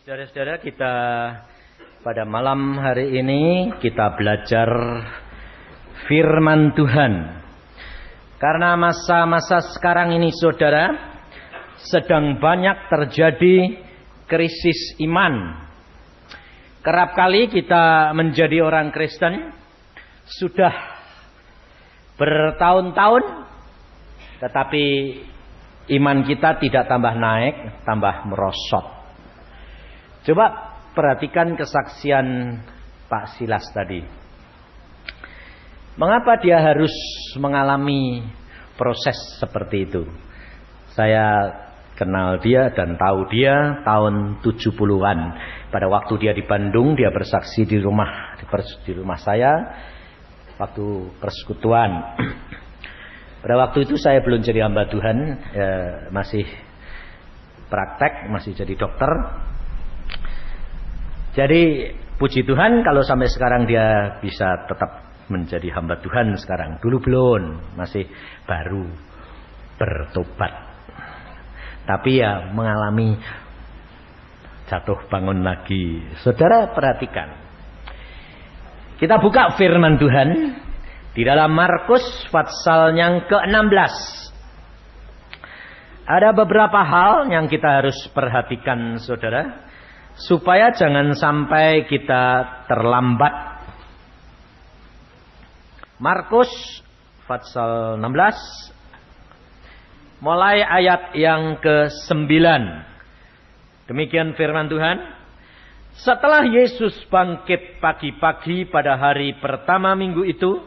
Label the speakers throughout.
Speaker 1: Saudara-saudara, kita pada malam hari ini kita belajar firman Tuhan. Karena masa-masa sekarang ini saudara, sedang banyak terjadi krisis iman. Kerap kali kita menjadi orang Kristen sudah bertahun-tahun, tetapi iman kita tidak tambah naik, tambah merosot. Coba perhatikan kesaksian Pak Silas tadi. Mengapa dia harus mengalami proses seperti itu? Saya kenal dia dan tahu dia tahun 70-an. Pada waktu dia di Bandung, dia bersaksi di rumah saya waktu persekutuan. Pada waktu itu saya belum jadi hamba Tuhan, masih praktek, masih jadi dokter. Jadi puji Tuhan kalau sampai sekarang dia bisa tetap menjadi hamba Tuhan sekarang. Dulu belum, masih baru bertobat. Tapi ya mengalami jatuh bangun lagi. Saudara perhatikan. Kita buka firman Tuhan di dalam Markus pasal yang ke-16. Ada beberapa hal yang kita harus perhatikan saudara, supaya jangan sampai kita terlambat. Markus pasal 16 mulai ayat yang ke-9. Demikian firman Tuhan. Setelah Yesus bangkit pagi-pagi pada hari pertama minggu itu,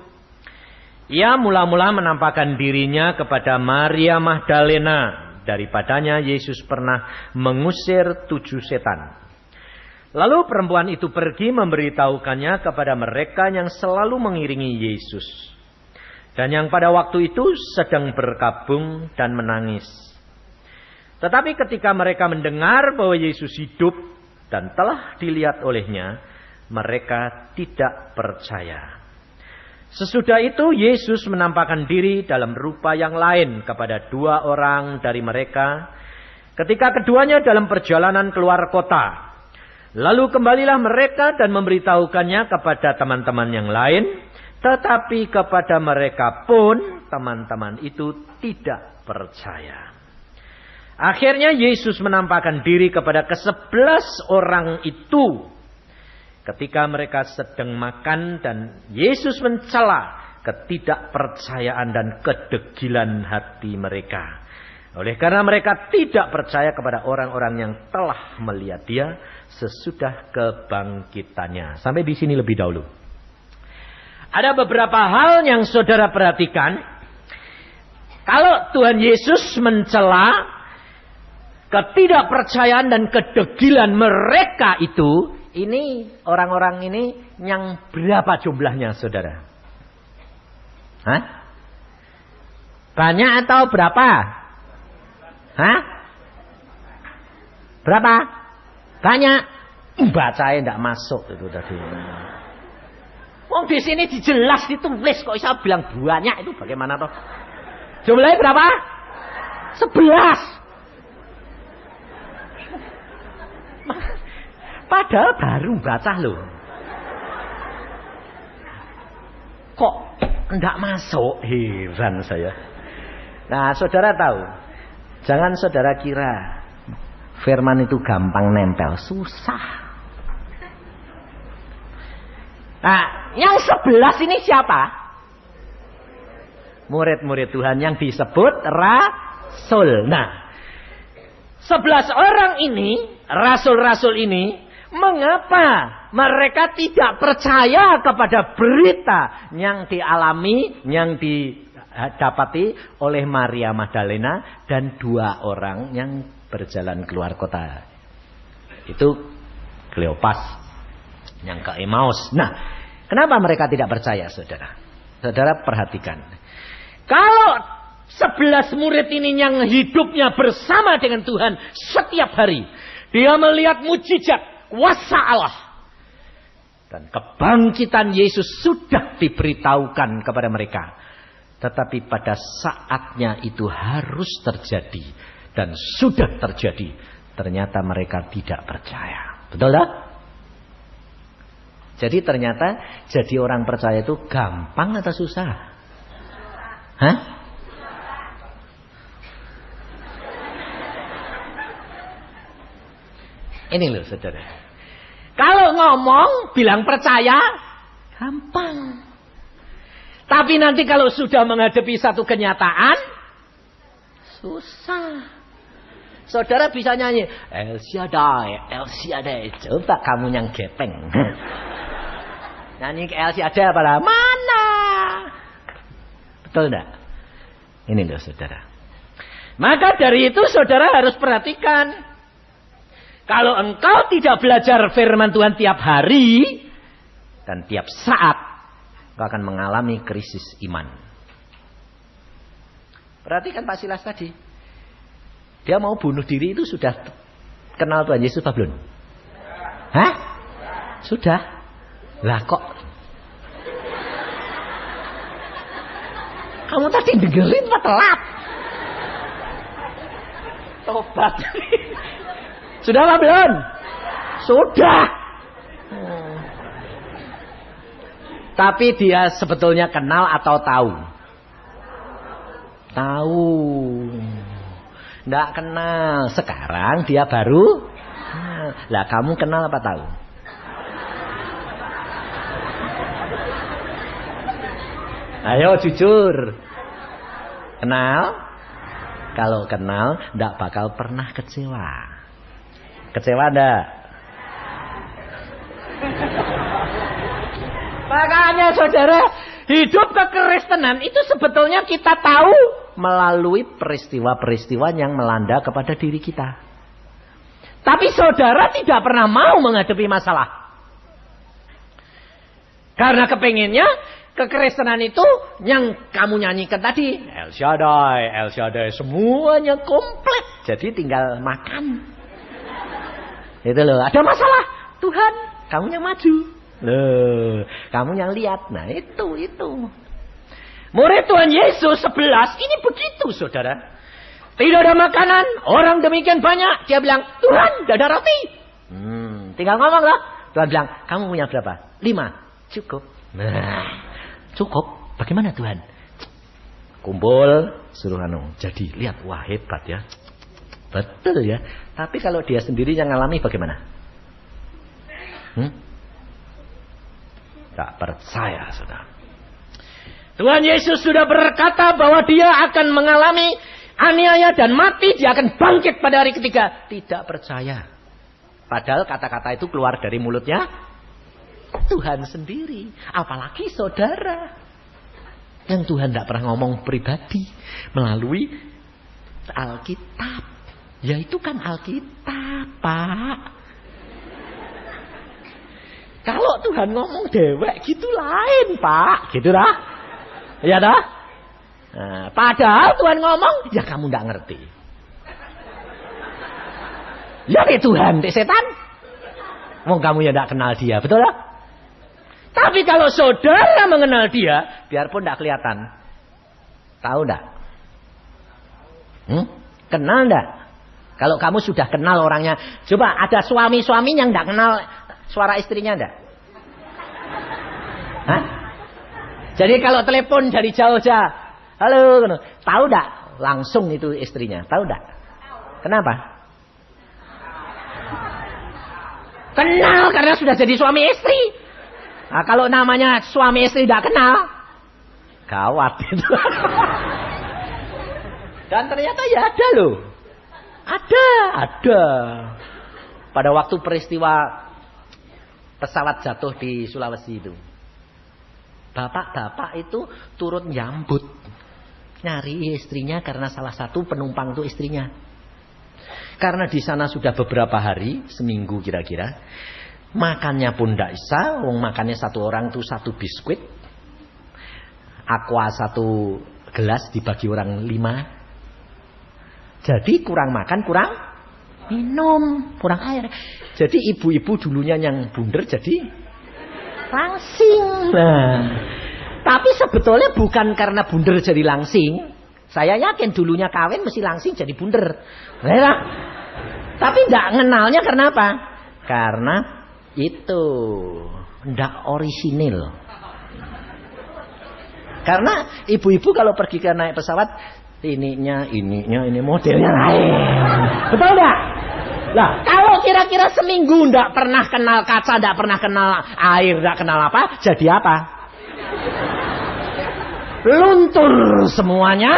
Speaker 1: ia mula-mula menampakkan dirinya kepada Maria Magdalena. Daripadanya Yesus pernah mengusir 7 setan. Lalu perempuan itu pergi memberitahukannya kepada mereka yang selalu mengiringi Yesus, dan yang pada waktu itu sedang berkabung dan menangis. Tetapi ketika mereka mendengar bahwa Yesus hidup dan telah dilihat olehnya, mereka tidak percaya. Sesudah itu Yesus menampakkan diri dalam rupa yang lain kepada 2 orang dari mereka, ketika keduanya dalam perjalanan keluar kota. Lalu kembalilah mereka dan memberitahukannya kepada teman-teman yang lain. Tetapi kepada mereka pun teman-teman itu tidak percaya. Akhirnya Yesus menampakkan diri kepada ke-11 orang itu. Ketika mereka sedang makan dan Yesus mencela ketidakpercayaan dan kedegilan hati mereka. Oleh karena mereka tidak percaya kepada orang-orang yang telah melihat dia sesudah kebangkitannya. Sampai di sini lebih dahulu. Ada beberapa hal yang saudara perhatikan. Kalau Tuhan Yesus mencela ketidakpercayaan dan kedegilan mereka itu, ini orang-orang ini yang berapa jumlahnya saudara? Hah? Banyak atau berapa? Hah? Berapa? Banyak. Bacanya tidak masuk itu tadi. Wong di sini dijelas ditulis kok bisa bilang banyak itu bagaimana toh? Jumlahnya berapa? 11. Padahal baru baca loh. Kok tidak masuk? Heran saya. Nah, saudara tahu, jangan saudara kira firman itu gampang nempel, susah. Nah, yang 11 ini siapa? Murid-murid Tuhan yang disebut rasul. Nah, 11 orang ini, rasul-rasul ini, mengapa mereka tidak percaya kepada berita yang dialami, yang didapati oleh Maria Magdalena dan 2 orang yang berjalan keluar kota? Itu Kleopas yang ke Emmaus. Nah, kenapa mereka tidak percaya saudara? Saudara perhatikan. Kalau 11 murid ini yang hidupnya bersama dengan Tuhan setiap hari, dia melihat mujizat kuasa Allah dan kebangkitan Yesus sudah diberitahukan kepada mereka. Tetapi pada saatnya itu harus terjadi dan sudah terjadi. Ternyata mereka tidak percaya. Betul tak? Jadi ternyata jadi orang percaya itu gampang atau susah? Hah? Ini loh saudara. Kalau ngomong bilang percaya gampang. Tapi nanti kalau sudah menghadapi satu kenyataan susah. Saudara bisa nyanyi El Shaddai, El Shaddai. Coba kamu yang gepeng. Nyanyi El Shaddai apa? Mana? Betul enggak? Ini loh saudara. Maka dari itu saudara harus perhatikan. Kalau engkau tidak belajar firman Tuhan tiap hari dan tiap saat, engkau akan mengalami krisis iman. Perhatikan Pak Silas tadi. Dia mau bunuh diri itu sudah kenal Tuhan Yesus apa belum? Hah? Sudah. Lah kok kamu tadi dengerin apa telat? Tobat. Sudah apa belum? Sudah. Tapi dia sebetulnya kenal atau tahu? Tahu. Nggak kenal. Sekarang dia baru. Lah kamu kenal apa tahu? Ayo jujur. Kenal? Kalau kenal nggak bakal pernah kecewa. Kecewa enggak? Makanya saudara, hidup kekristenan itu sebetulnya kita tahu melalui peristiwa-peristiwa yang melanda kepada diri kita. Tapi saudara tidak pernah mau menghadapi masalah. Karena kepengennya kekristenan itu yang kamu nyanyikan tadi, El Shaddai, El Shaddai, semuanya komplit. Jadi tinggal makan. Itu loh, ada masalah. Tuhan, kamu yang maju. Loh, kamu yang lihat. Nah, itu. Murid Tuhan Yesus 11 ini begitu, saudara. Tidak ada makanan, orang demikian banyak. Dia bilang, Tuhan, tidak ada roti. Tinggal ngomong lah. Tuhan bilang, kamu punya berapa? 5. Cukup. Nah, cukup. Bagaimana Tuhan? Kumpul, suruh jadi, lihat, wah hebat ya. Betul ya. Tapi kalau dia sendiri yang ngalami bagaimana? Tak percaya, saudara. Tuhan Yesus sudah berkata bahwa dia akan mengalami aniaya dan mati. Dia akan bangkit pada hari ketiga. Tidak percaya. Padahal kata-kata itu keluar dari mulutnya Tuhan sendiri. Apalagi saudara. Yang Tuhan tidak pernah ngomong pribadi. Melalui Alkitab. Ya itu kan Alkitab, Pak. Kalau Tuhan ngomong dewek gitu lain, Pak. Gitu dah. Ya dah. Nah, padahal Tuhan ngomong, ya kamu tidak ngerti. Ya Tuhan, setan. Mau kamu ya tidak kenal dia, betul lah? Tapi kalau saudara mengenal dia, biarpun tidak kelihatan. Tahu tidak? Kenal tidak? Kalau kamu sudah kenal orangnya. Coba ada suami-suami yang tidak kenal suara istrinya enggak? Hah? Jadi kalau telepon dari jauh-jauh. Halo. Tahu enggak? Langsung itu istrinya. Tahu enggak? Kenapa? Kenal karena sudah jadi suami istri. Nah, kalau namanya suami istri tidak kenal. Gawat itu. Dan ternyata ya ada loh. Ada. Pada waktu peristiwa pesawat jatuh di Sulawesi itu. Bapak-bapak itu turut nyambut. Nyari istrinya karena salah satu penumpang itu istrinya. Karena di sana sudah beberapa hari, seminggu kira-kira. Makannya pun tidak bisa. Makannya satu orang itu 1 biskuit. Aqua 1 gelas dibagi orang 5. Jadi kurang makan, kurang minum, kurang air. Jadi ibu-ibu dulunya yang bunder jadi langsing. Nah, tapi sebetulnya bukan karena bunder jadi langsing. Saya yakin dulunya kawin mesti langsing jadi bunder. Nah, tapi tidak ngenalnya karena apa? Karena itu ndak orisinil. Karena ibu-ibu kalau pergi ke naik pesawat, ini modelnya lain. Betul nggak? Lah, kalau kira-kira seminggu ndak pernah kenal kaca, ndak pernah kenal air, ndak kenal apa, jadi apa? Luntur semuanya.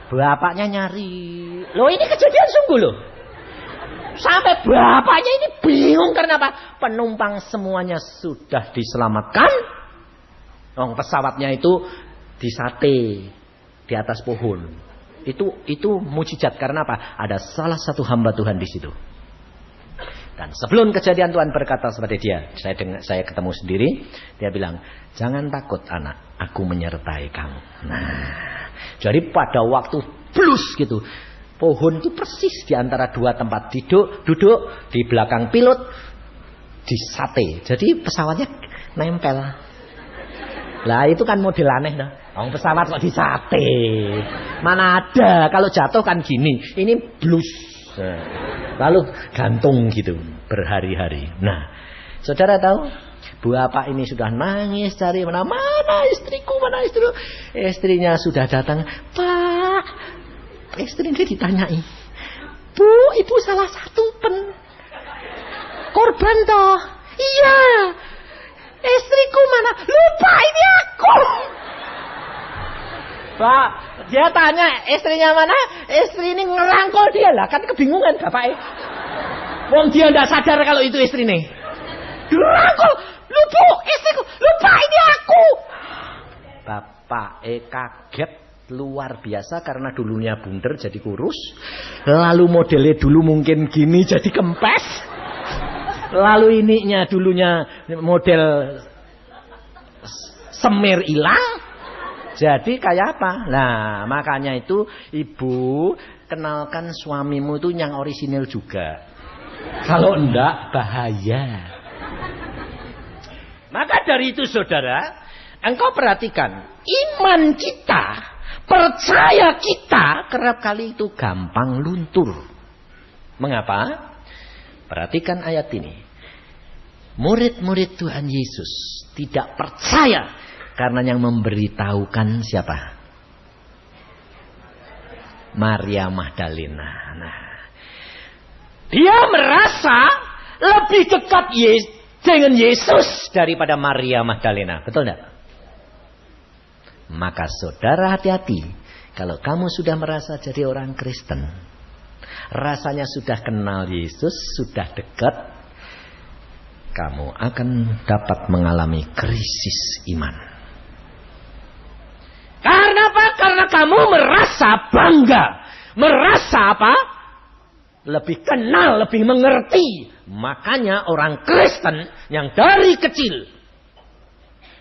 Speaker 1: Bapaknya nyari. Loh, ini kejadian sungguh loh. Sampai bapaknya ini bingung karena apa? Penumpang semuanya sudah diselamatkan. Pesawatnya itu disate di atas pohon. Itu mujizat karena apa? Ada salah satu hamba Tuhan di situ. Dan sebelum kejadian Tuhan berkata kepada dia, saya ketemu sendiri, dia bilang, "Jangan takut anak, aku menyertai kamu." Nah, jadi pada waktu plus gitu, pohon itu persis di antara dua tempat duduk di belakang pilot disate. Jadi pesawatnya nempel. Lah itu kan model aneh dah. Pesawat kok disate. Mana ada, kalau jatuh kan gini. Ini blus. Lalu gantung gitu berhari-hari. Nah, saudara tahu, bapak ini sudah nangis cari mana istriku, mana istriku. Istrinya sudah datang. "Pak," istrinya ditanyai, "Bu, ibu salah satu korban toh?" "Iya." "Istriku mana?" "Lupa, ini aku." Pak, dia tanya istrinya mana, istri ini ngerangkul dia lah, kan kebingungan bapaknya. Wong dia ndak sadar kalau itu istri nih. Dirangkul, "Lupa, istriku, lupa, ini aku." Bapak kaget luar biasa karena dulunya bunder jadi kurus. Lalu modelnya dulu mungkin gini jadi kempes. Lalu ininya dulunya model semir hilang. Jadi kayak apa? Nah, makanya itu ibu kenalkan suamimu itu yang orisinil juga. Kalau enggak bahaya. Maka dari itu saudara, engkau perhatikan iman kita, percaya kita kerap kali itu gampang luntur. Mengapa? Perhatikan ayat ini. Murid-murid Tuhan Yesus tidak percaya karena yang memberitahukan siapa? Maria Magdalena. Nah, dia merasa lebih dekat dengan Yesus daripada Maria Magdalena. Betul tidak? Maka saudara hati-hati. Kalau kamu sudah merasa jadi orang Kristen, rasanya sudah kenal Yesus, sudah dekat, kamu akan dapat mengalami krisis iman. Karena apa? Karena kamu merasa bangga. Merasa apa? Lebih kenal, lebih mengerti. Makanya orang Kristen yang dari kecil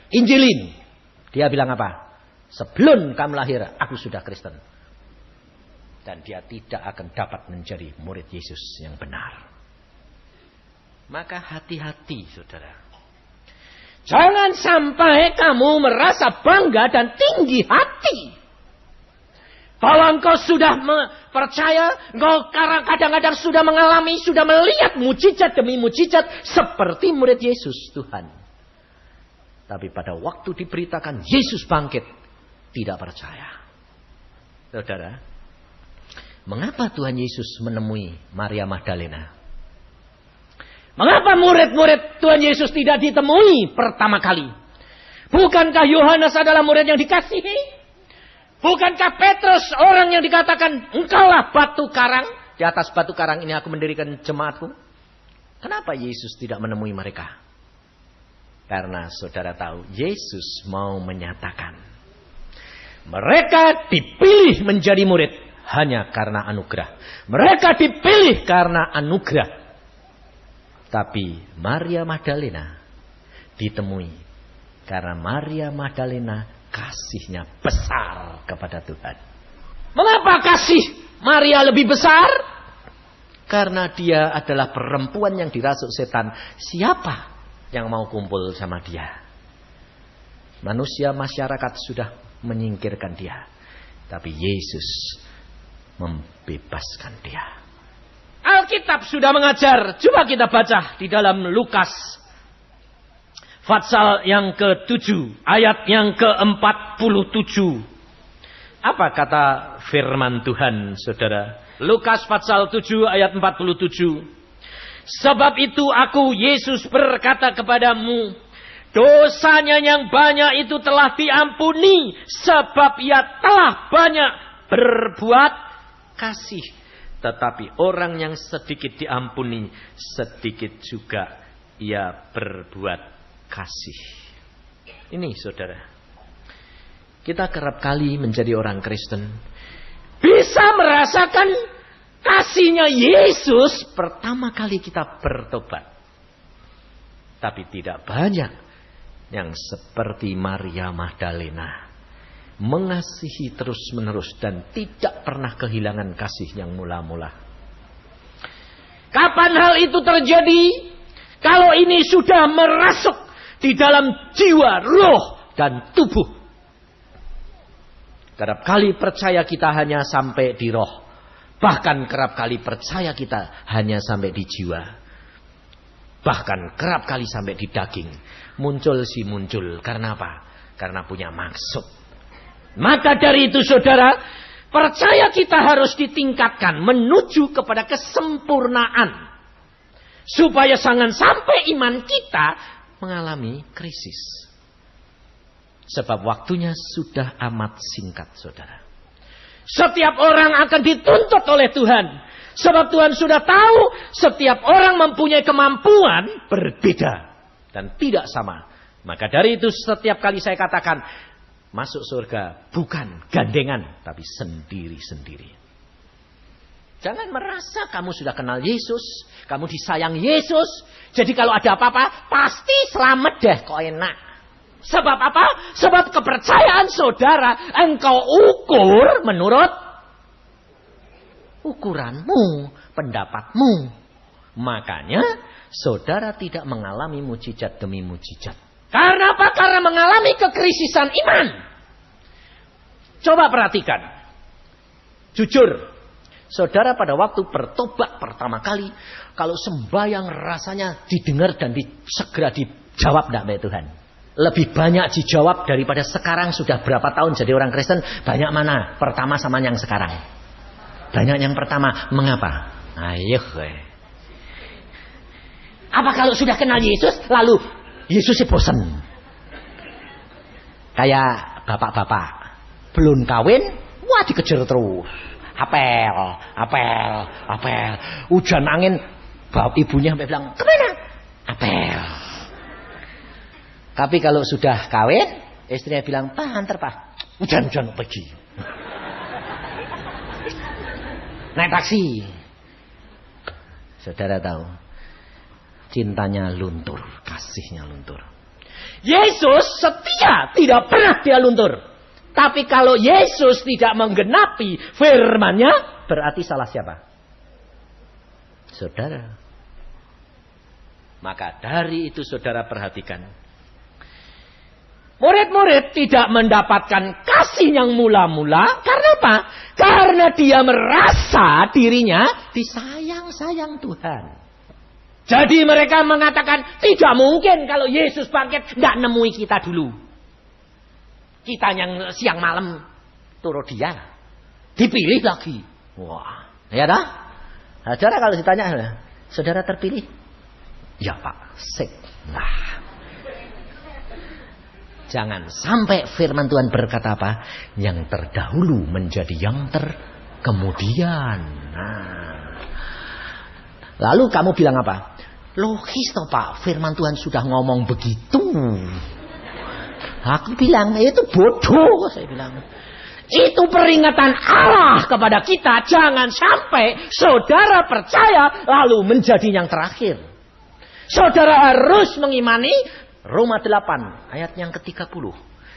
Speaker 1: Injilin, dia bilang apa? Sebelum kamu lahir, aku sudah Kristen. Dan dia tidak akan dapat menjadi murid Yesus yang benar. Maka hati-hati saudara. Jangan sampai kamu merasa bangga dan tinggi hati. Bahwa engkau sudah percaya, engkau kadang-kadang sudah mengalami, sudah melihat mujizat demi mujizat seperti murid Yesus Tuhan. Tapi pada waktu diberitakan Yesus bangkit, tidak percaya. Saudara, mengapa Tuhan Yesus menemui Maria Magdalena? Mengapa murid-murid Tuhan Yesus tidak ditemui pertama kali? Bukankah Yohanes adalah murid yang dikasihi? Bukankah Petrus orang yang dikatakan, "Engkaulah batu karang, di atas batu karang ini aku mendirikan jemaatku"? Kenapa Yesus tidak menemui mereka? Karena saudara tahu, Yesus mau menyatakan, mereka dipilih menjadi murid hanya karena anugerah. Mereka dipilih karena anugerah. Tapi Maria Magdalena ditemui karena Maria Magdalena kasihnya besar kepada Tuhan. Mengapa kasih Maria lebih besar? Karena dia adalah perempuan yang dirasuk setan. Siapa yang mau kumpul sama dia? Manusia, masyarakat sudah menyingkirkan dia. Tapi Yesus membebaskan dia. Alkitab sudah mengajar. Coba kita baca di dalam Lukas pasal yang ke-7, ayat yang ke-47. Apa kata firman Tuhan, saudara? Lukas pasal 7 ayat 47. Sebab itu aku, Yesus, berkata kepadamu, dosanya yang banyak itu telah diampuni, sebab ia telah banyak berbuat kasih. Tetapi orang yang sedikit diampuni, sedikit juga ia berbuat kasih. Ini, saudara, kita kerap kali menjadi orang Kristen bisa merasakan kasihnya Yesus pertama kali kita bertobat. Tapi tidak banyak yang seperti Maria Magdalena, mengasihi terus-menerus dan tidak pernah kehilangan kasih yang mula-mula. Kapan hal itu terjadi? Kalau ini sudah merasuk di dalam jiwa, roh, dan tubuh. Kerap kali percaya kita hanya sampai di roh. Bahkan kerap kali percaya kita hanya sampai di jiwa. Bahkan kerap kali sampai di daging. Muncul. Karena apa? Karena punya maksud. Maka dari itu, saudara, percaya kita harus ditingkatkan menuju kepada kesempurnaan. Supaya jangan sampai iman kita mengalami krisis. Sebab waktunya sudah amat singkat, saudara. Setiap orang akan dituntut oleh Tuhan. Sebab Tuhan sudah tahu setiap orang mempunyai kemampuan berbeda. Dan tidak sama. Maka dari itu setiap kali saya katakan, masuk surga bukan gandengan, tapi sendiri-sendiri. Jangan merasa kamu sudah kenal Yesus. Kamu disayang Yesus. Jadi kalau ada apa-apa, pasti selamat deh, kok enak. Sebab apa? Sebab kepercayaan saudara engkau ukur menurut ukuranmu, pendapatmu. Makanya saudara tidak mengalami mujizat demi mujizat. Karena apa? Karena mengalami kekrisisan iman. Coba perhatikan. Jujur, saudara pada waktu bertobat pertama kali, kalau sembahyang rasanya didengar dan segera dijawab enggak oleh Tuhan? Lebih banyak dijawab daripada sekarang. Sudah berapa tahun jadi orang Kristen, banyak mana pertama sama yang sekarang? Banyak yang pertama. Mengapa? Ayo. Apa kalau sudah kenal Yesus lalu Yesusnya bosan? Kayak bapak-bapak belum kawin, wah dikejar terus. Apel. Hujan angin, ibunya sampai bilang, kemana? Apel. Tapi kalau sudah kawin, istrinya bilang, Pak, antar Pak. Hujan-hujan pergi. Naik taksi. Saudara tahu, cintanya luntur, kasihnya luntur. Yesus setia, tidak pernah dia luntur. Tapi kalau Yesus tidak menggenapi firman-Nya, berarti salah siapa? Saudara. Maka dari itu saudara perhatikan. Murid-murid tidak mendapatkan kasih yang mula-mula. Karena apa? Karena dia merasa dirinya disayang-sayang Tuhan. Jadi mereka mengatakan, tidak mungkin kalau Yesus bangkit tidak nemui kita dulu. Kita yang siang malam turut dia. Dipilih lagi. Wah, ya dah? Saudara kalau ditanya, saudara terpilih? Ya Pak, sik. Nah. Jangan sampai firman Tuhan berkata apa? Yang terdahulu menjadi yang terkemudian. Nah. Lalu kamu bilang apa? Logis toh Pak, firman Tuhan sudah ngomong begitu. Aku bilang, itu bodoh. Saya bilang, itu peringatan Allah kepada kita. Jangan sampai saudara percaya lalu menjadi yang terakhir. Saudara harus mengimani Roma 8 ayat yang ke-30.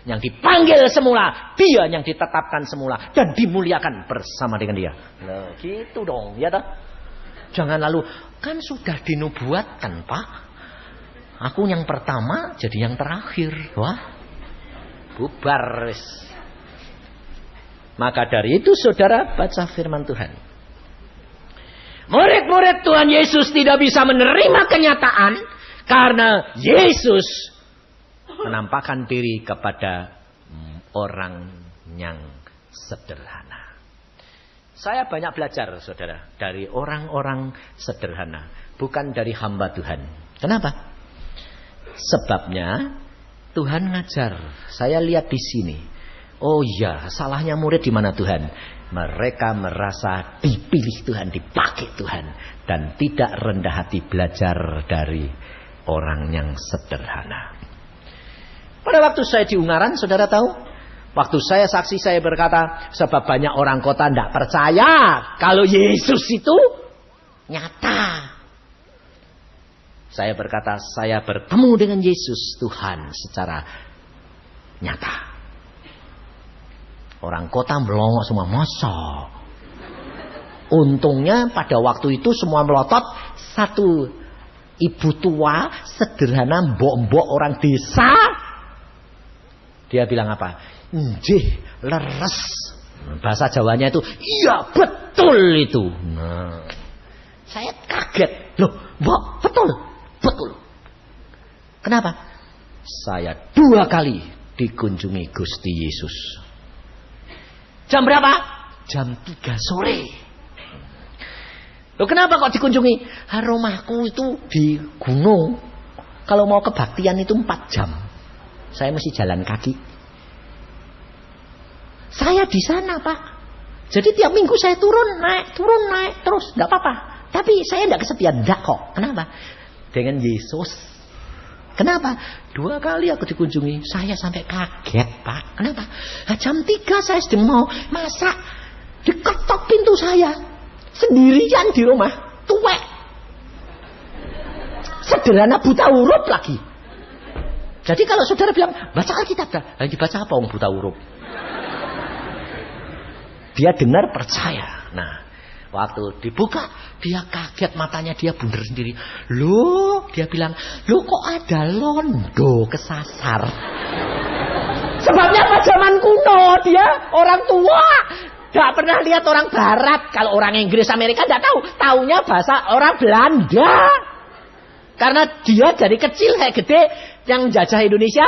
Speaker 1: Yang dipanggil semula, dia yang ditetapkan semula dan dimuliakan bersama dengan dia. Nah, gitu dong, ya toh? Jangan lalu, kan sudah dinubuatkan Pak. Aku yang pertama jadi yang terakhir. Wah, bubar. Maka dari itu saudara baca firman Tuhan. Murid-murid Tuhan Yesus tidak bisa menerima kenyataan karena Yesus menampakkan diri kepada orang yang sederhana. Saya banyak belajar, saudara, dari orang-orang sederhana, bukan dari hamba Tuhan. Kenapa? Sebabnya Tuhan ngajar. Saya lihat di sini. Oh iya, salahnya murid di mana Tuhan? Mereka merasa dipilih Tuhan, dipakai Tuhan, dan tidak rendah hati belajar dari orang yang sederhana. Pada waktu saya di Ungaran, saudara tahu? Waktu saya saksi, saya berkata, sebab banyak orang kota tidak percaya kalau Yesus itu nyata. Saya berkata, saya bertemu dengan Yesus Tuhan secara nyata. Orang kota melongo semua, masa. Untungnya pada waktu itu semua melotot. Satu ibu tua, sederhana, mbok-mbok orang desa. Dia bilang apa? Njih, leres. Bahasa Jawanya itu, iya betul itu. Nah, saya kaget. Loh, mbok, betul. Betul. Kenapa? Saya 2 kali dikunjungi Gusti Yesus. Jam berapa? Jam 3 sore. Loh, kenapa kok dikunjungi? Rumahku itu di gunung. Kalau mau kebaktian itu 4 jam. Saya mesti jalan kaki. Saya di sana, Pak. Jadi tiap minggu saya turun, naik, terus. Tidak apa-apa. Tapi saya tidak kesepian. Tidak kok. Kenapa? Dengan Yesus. Kenapa? 2 kali aku dikunjungi. Saya sampai kaget, Pak. Kenapa? Nah, jam 3 saya sedang mau masak. Diketok pintu saya. Sendirian di rumah. Tuwek. Sederhana, buta huruf lagi. Jadi kalau saudara bilang, baca Alkitab dah. Lagi baca apa orang buta huruf? Dia dengar, percaya. Nah, waktu dibuka, dia kaget, matanya dia bundar sendiri. Loh, dia bilang, loh kok ada londo kesasar? Sebabnya pada zaman kuno, dia orang tua. Gak pernah lihat orang barat. Kalau orang Inggris, Amerika gak tahu. Taunya bahasa orang Belanda. Karena dia dari kecil kayak gede, yang jajah Indonesia,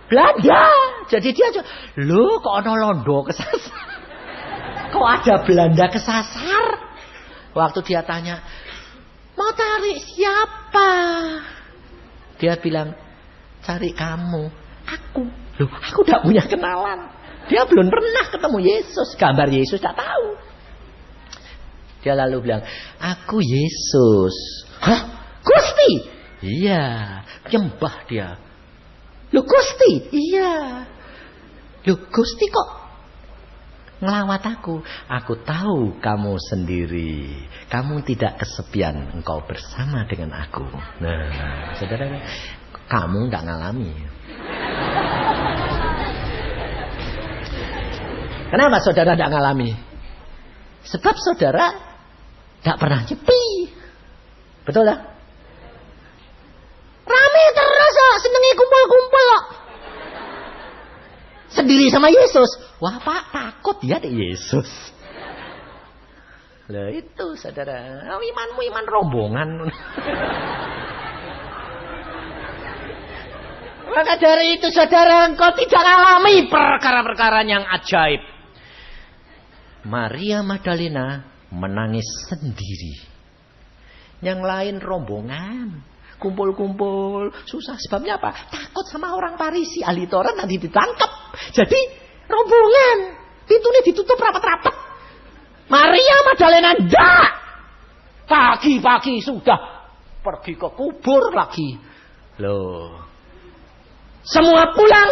Speaker 1: Belanda. Jadi dia, loh kok ada londo kesasar? Kok ada Belanda kesasar? Waktu dia tanya, mau cari siapa? Dia bilang, cari kamu. Aku. Loh, aku tidak punya kenalan. Dia belum pernah ketemu Yesus. Gambar Yesus tidak tahu. Dia lalu bilang, aku Yesus. Hah? Gusti? Iya. Nyembah dia. Loh Gusti? Iya. Loh Gusti kok ngelawat aku? Aku tahu kamu sendiri. Kamu tidak kesepian. Engkau bersama dengan aku. Nah, saudara, kamu nggak ngalami. Kenapa saudara tidak ngalami? Sebab saudara tidak pernah nyepi. Betul tak? Rame terus kok, senengi kumpul-kumpul kok. Sendiri sama Yesus. Wah Pak, takut ya deh Yesus. Lah itu saudara, imanmu iman rombongan. Maka dari itu saudara, engkau tidak alami perkara-perkara yang ajaib. Maria Magdalena menangis sendiri. Yang lain rombongan, kumpul-kumpul, susah. Sebabnya apa? Takut sama orang Farisi, ahli Taurat nanti ditangkap. Jadi rombongan, pintunya ditutup rapat-rapat. Maria Magdalena enggak. Pagi-pagi sudah pergi ke kubur lagi. Loh. Semua pulang,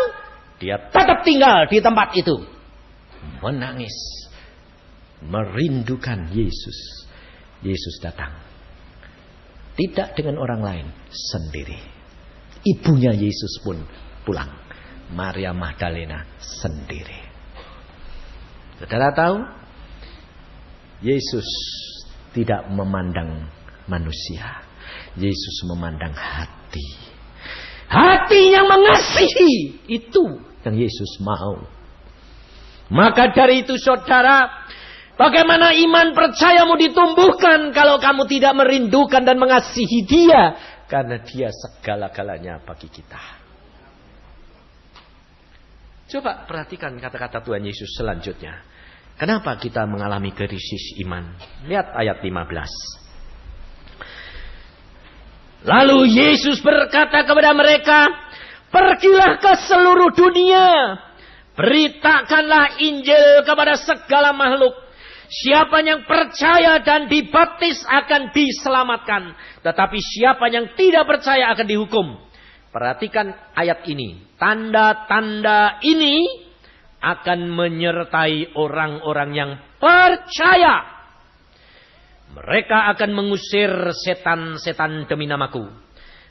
Speaker 1: dia tetap tinggal di tempat itu. Menangis. Merindukan Yesus. Yesus datang. Tidak dengan orang lain, sendiri. Ibunya Yesus pun pulang. Maria Magdalena sendiri. Saudara tahu? Yesus tidak memandang manusia. Yesus memandang hati. Hati yang mengasihi, itu yang Yesus mau. Maka dari itu saudara, Bagaimana iman percayamu ditumbuhkan kalau kamu tidak merindukan dan mengasihi Dia? Karena Dia segala-galanya bagi kita. Coba perhatikan kata-kata Tuhan Yesus selanjutnya. Kenapa kita mengalami krisis iman? Lihat ayat 15. Lalu Yesus berkata kepada mereka, pergilah ke seluruh dunia. Beritakanlah Injil kepada segala makhluk. Siapa yang percaya dan dibaptis akan diselamatkan. Tetapi siapa yang tidak percaya akan dihukum. Perhatikan ayat ini. Tanda-tanda ini akan menyertai orang-orang yang percaya. Mereka akan mengusir setan-setan demi namaku.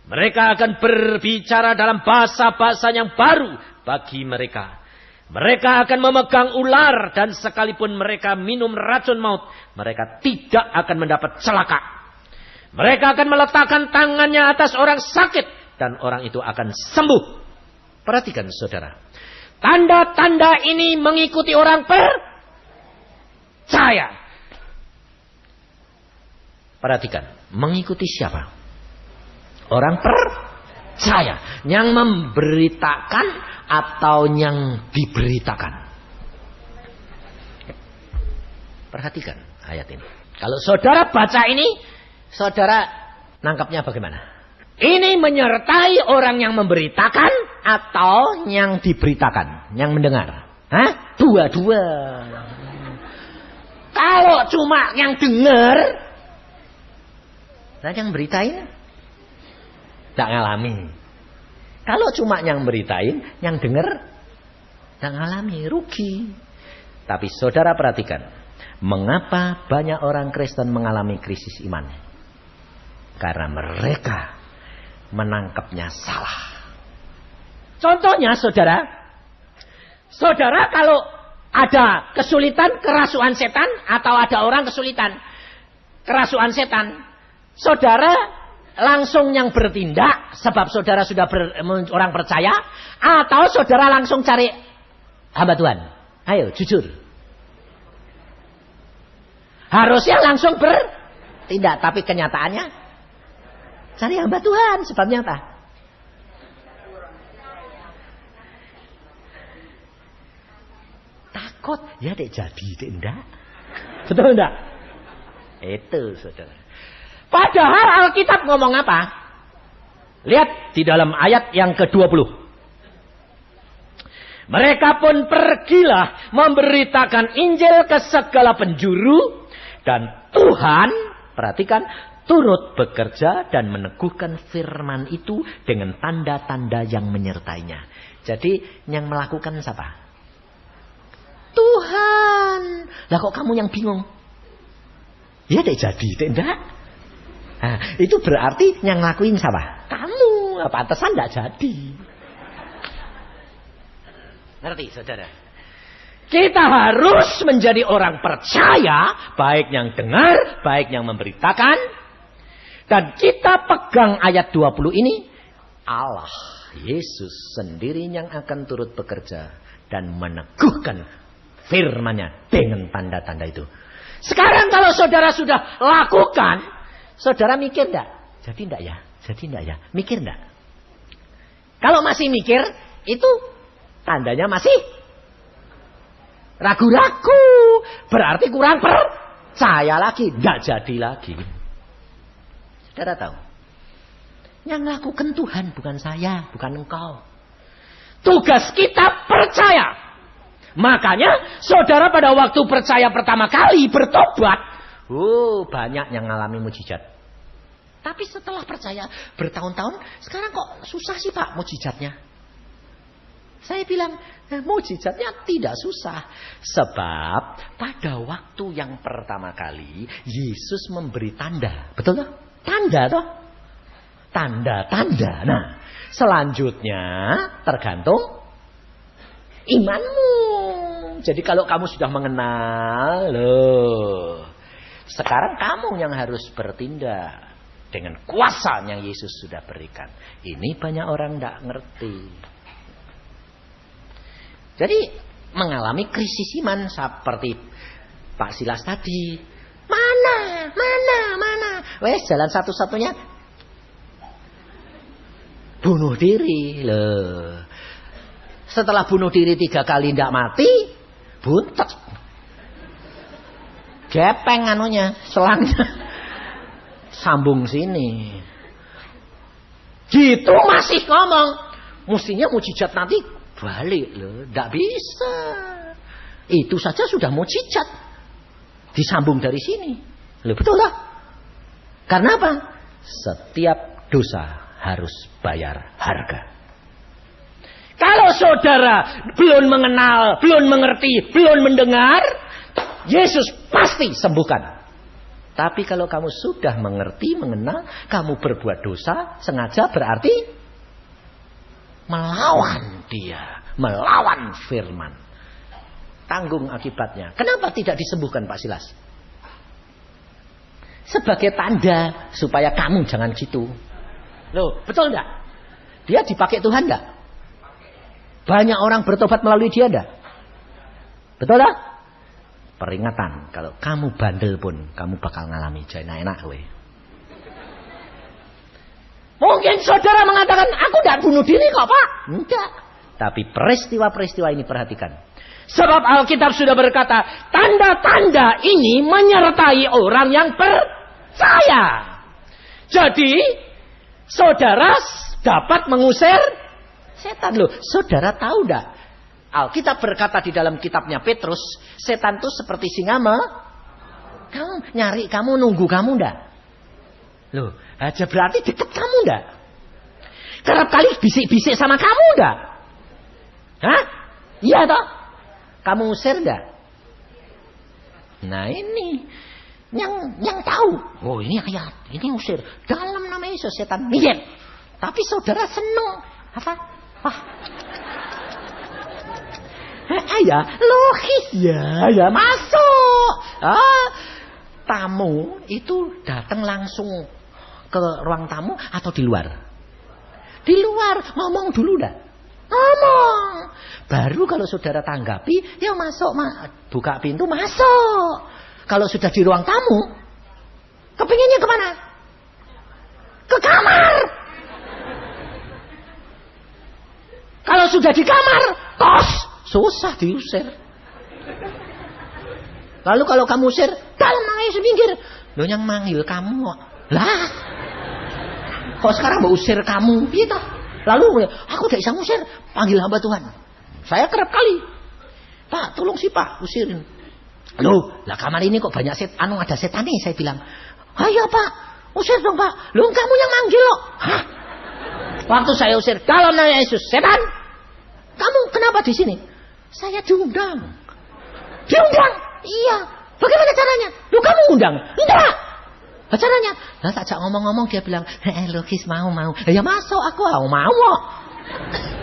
Speaker 1: Mereka akan berbicara dalam bahasa-bahasa yang baru bagi mereka. Mereka akan memegang ular dan sekalipun mereka minum racun maut, mereka tidak akan mendapat celaka. Mereka akan meletakkan tangannya atas orang sakit dan orang itu akan sembuh. Perhatikan saudara. Tanda-tanda ini mengikuti orang percaya. Perhatikan, mengikuti siapa? Orang percaya. Yang memberitakan atau yang diberitakan. Perhatikan ayat ini. Kalau saudara baca ini, saudara nangkapnya bagaimana? Ini menyertai orang yang memberitakan atau yang diberitakan, yang mendengar. Hah? Dua-dua. Kalau cuma yang dengar, nah yang beritain tak ngalami. Kalau cuma yang beritain, yang dengar tak ngalami, rugi. Tapi saudara perhatikan, mengapa banyak orang Kristen mengalami krisis iman? Karena mereka menangkapnya salah. Contohnya saudara kalau ada kesulitan kerasukan setan atau ada orang kesulitan kerasukan setan, saudara langsung yang bertindak sebab saudara sudah orang percaya, atau saudara langsung cari hamba Tuhan? Ayo jujur. Harusnya langsung bertindak, tapi kenyataannya cari hamba Tuhan. Sebabnya apa? Takut. Ya dek jadi, dek enggak. Betul enggak? Itu saudara. Padahal Alkitab ngomong apa? Lihat di dalam ayat yang ke-20. Mereka pun pergilah memberitakan Injil ke segala penjuru. Dan Tuhan, perhatikan, turut bekerja dan meneguhkan firman itu dengan tanda-tanda yang menyertainya. Jadi yang melakukan siapa? Tuhan. Lah kok kamu yang bingung? Ya dek jadi, dek enggak? Nah, itu berarti yang ngelakuin siapa? Kamu. Pantesan enggak jadi. Ngerti saudara? Kita harus menjadi orang percaya, baik yang dengar, baik yang memberitakan. Dan kita pegang ayat 20 ini, Allah, Yesus sendiri yang akan turut bekerja dan meneguhkan firman-Nya dengan tanda-tanda itu. Sekarang kalau saudara sudah lakukan, saudara mikir enggak? Jadi enggak ya? Jadi enggak ya? Mikir enggak? Kalau masih mikir, itu tandanya masih ragu-ragu. Berarti kurang percaya lagi. Enggak jadi lagi. Saudara tahu? Yang lakukan Tuhan, bukan saya, bukan engkau. Tugas kita percaya. Makanya saudara pada waktu percaya pertama kali bertobat, banyak yang mengalami mujizat. Tapi setelah percaya bertahun-tahun, sekarang kok susah sih Pak mujizatnya? Saya bilang, mujizatnya tidak susah. Sebab pada waktu yang pertama kali Yesus memberi tanda. Betul toh? Tanda toh? Tanda-tanda. Nah, selanjutnya tergantung imanmu. Jadi kalau kamu sudah mengenal, sekarang kamu yang harus bertindak dengan kuasa yang Yesus sudah berikan. Ini banyak orang tidak ngerti. Jadi mengalami krisis iman seperti
Speaker 2: Pak Silas tadi. Mana? Wes jalan satu-satunya bunuh diri. Loh. Setelah bunuh diri 3 kali ndak mati, buntet. Gepeng anunya, selangnya. Sambung sini. Gitu masih ngomong. Mestinya mujizat nanti balik loh, ndak bisa. Itu saja sudah mujizat. Disambung dari sini. Loh, betul lah. Karena apa? Setiap dosa harus bayar harga. Kalau saudara belum mengenal, belum mengerti, belum mendengar, Yesus pasti sembuhkan. Tapi kalau kamu sudah mengerti, mengenal, kamu berbuat dosa, sengaja berarti melawan dia, melawan firman. Tanggung akibatnya. Kenapa tidak disembuhkan Pak Silas? Sebagai tanda supaya kamu jangan gitu. Loh, betul enggak? Dia dipakai Tuhan enggak? Banyak orang bertobat melalui dia enggak? Betul enggak? Peringatan, kalau kamu bandel pun kamu bakal ngalami jangan enak we. Mungkin saudara mengatakan, aku enggak bunuh diri kok Pak. Enggak. Tapi peristiwa-peristiwa ini perhatikan. Sebab Alkitab sudah berkata, tanda-tanda ini menyertai orang yang percaya. Jadi, saudara dapat mengusir setan loh. Saudara tahu enggak? Alkitab berkata di dalam kitabnya Petrus, setan itu seperti singa kamu nyari kamu, nunggu kamu enggak? Loh, aja berarti deket kamu enggak? Kerap kali bisik-bisik sama kamu enggak? Hah? Iya toh? Kamu usir enggak? Nah ini yang tahu. Oh ini ayat, ini usir. Dalam nama Yesus setan minggir. Tapi saudara seneng apa? Wah. Ya, logis ya masuk. Tamu itu datang langsung ke ruang tamu atau di luar? Di luar, ngomong dulu dah. Ngomong. Baru kalau saudara tanggapi, ya masuk, buka pintu masuk. Kalau sudah di ruang tamu, kepinginnya kemana? Ke kamar. Kalau sudah di kamar, tos. Susah diusir. Lalu kalau kamu usir, dalam nama Yesus minggir. Loh yang manggil kamu. Lah. Kok sekarang mau usir kamu? Gitu. Lalu aku tidak bisa ngusir. Panggil hamba Tuhan. Saya kerap kali. Pak, tolong sih Pak, usirin. Loh, lah kamar ini kok banyak ada setan nih, saya bilang. Ayo Pak, usir dong Pak. Loh kamu yang manggil loh. Hah? Waktu saya usir, dalam nama Yesus, setan. Kamu kenapa di sini? Saya diundang. Diundang? Iya. Bagaimana caranya? Loh kamu undang? Enggak. Caranya? Nah tak ngomong-ngomong dia bilang, logis mau. Ya masuk aku mau.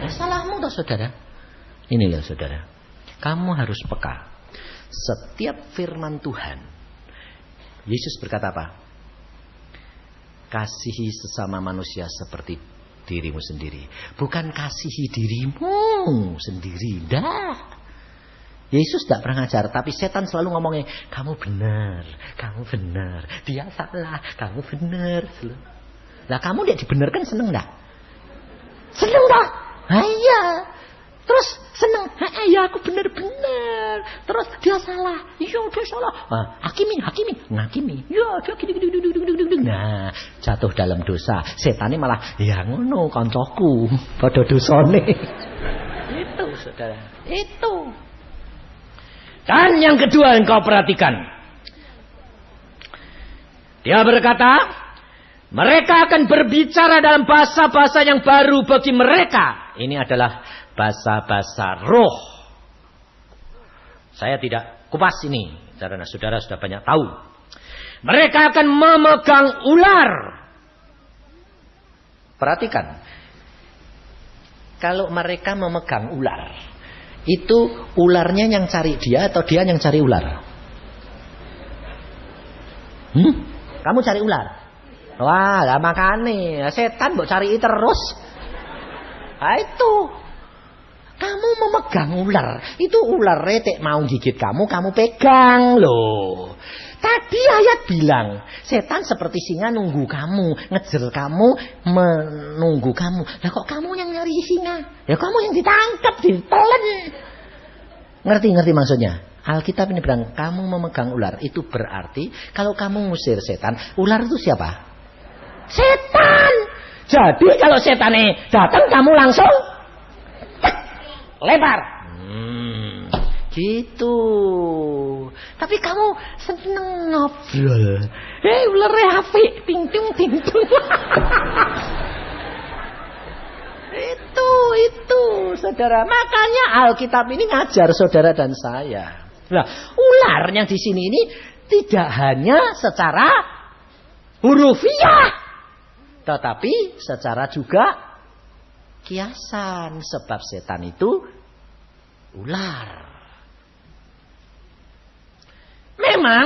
Speaker 2: Salahmu toh saudara. Ini loh saudara. Kamu harus peka. Setiap firman Tuhan. Yesus berkata apa? Kasihi sesama manusia seperti dirimu sendiri. Bukan kasihi dirimu sendiri. Dah. Yesus tidak pernah ngajar. Tapi setan selalu ngomongnya. Kamu benar. Dia salah. Kamu benar. Lah kamu tidak dibenarkan seneng dah? Seneng dah? Iya. Terus seneng. Ya aku benar. Terus dia salah. Iya dia salah. Hakimi. Ngakimi. Ya dia gini. Nah jatuh dalam dosa. Setannya malah ya ngono koncoku pada dosane. Itu saudara. Itu. Dan yang kedua engkau perhatikan. Dia berkata, mereka akan berbicara dalam bahasa-bahasa yang baru bagi mereka. Ini adalah bahasa-bahasa roh. Saya tidak kupas ini, karena saudara sudah banyak tahu. Mereka akan memegang ular. Perhatikan. Kalau mereka memegang ular, itu ularnya yang cari dia atau dia yang cari ular? Kamu cari ular? Wah, lah makane setan mbok cari terus. Itu. Kamu memegang ular. Itu ular retek mau gigit kamu pegang loh. Tadi ayat bilang, setan seperti singa nunggu kamu, ngejar kamu, menunggu kamu. Lah kok kamu yang nyari singa? Ya kamu yang ditangkap, ditelan. Ngerti maksudnya? Alkitab ini bilang, kamu memegang ular. Itu berarti, kalau kamu ngusir setan, ular itu siapa? Setan! Jadi kalau setannya datang, kamu langsung lebar. Gitu. Tapi kamu seneng ngobrol. Ularnya apik, ting ting ting ting. Itu, saudara. Makanya Alkitab ini ngajar saudara dan saya. Nah, ular yang di sini ini tidak hanya secara hurufiah, tetapi secara juga kiasan, sebab setan itu ular. Memang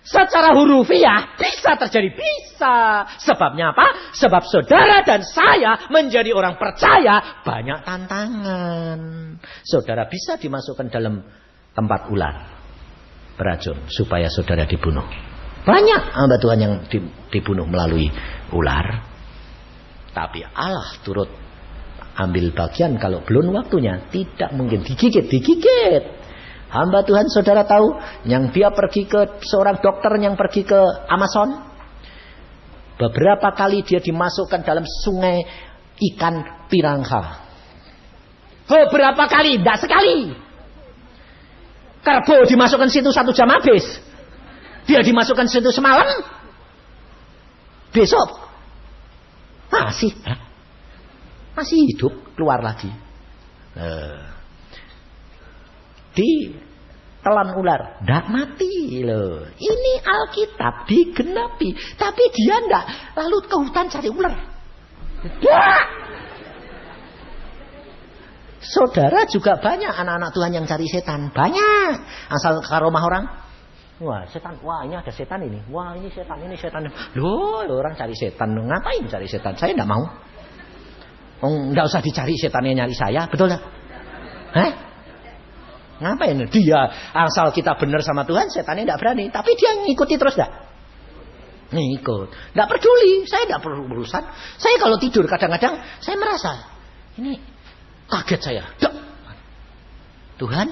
Speaker 2: secara hurufiah bisa terjadi, bisa. Sebabnya apa? Sebab saudara dan saya menjadi orang percaya banyak tantangan. Saudara bisa dimasukkan dalam tempat ular beracun supaya saudara dibunuh. Banyak hamba Tuhan yang dibunuh melalui ular. Tapi Allah turut ambil bagian kalau belum waktunya. Tidak mungkin digigit. Hamba Tuhan saudara tahu yang dia pergi ke seorang dokter yang pergi ke Amazon. Beberapa kali dia dimasukkan dalam sungai ikan piranha. Beberapa kali, tidak sekali. Karbo dimasukkan situ 1 jam habis. Dia dimasukkan situ semalam. Besok masih hidup, keluar lagi. Ditelan ular, ndak mati loh. Ini Alkitab digenapi, tapi dia ndak lalu ke hutan cari ular. Ndak. Saudara juga banyak anak-anak Tuhan yang cari setan, banyak. Asal ke rumah orang, wah setan, wah ini ada setan ini, wah ini setan. Loh, orang cari setan, ngapain cari setan? Saya ndak mau. Nggak usah dicari setannya nyari saya, betul tak? Hah? Ngapain? Dia asal kita benar sama Tuhan, setannya nggak berani. Tapi dia ngikuti terus dah. Ngikut, nggak peduli. Saya nggak perlu urusan. Saya kalau tidur kadang-kadang saya merasa ini kaget saya. Tuhan,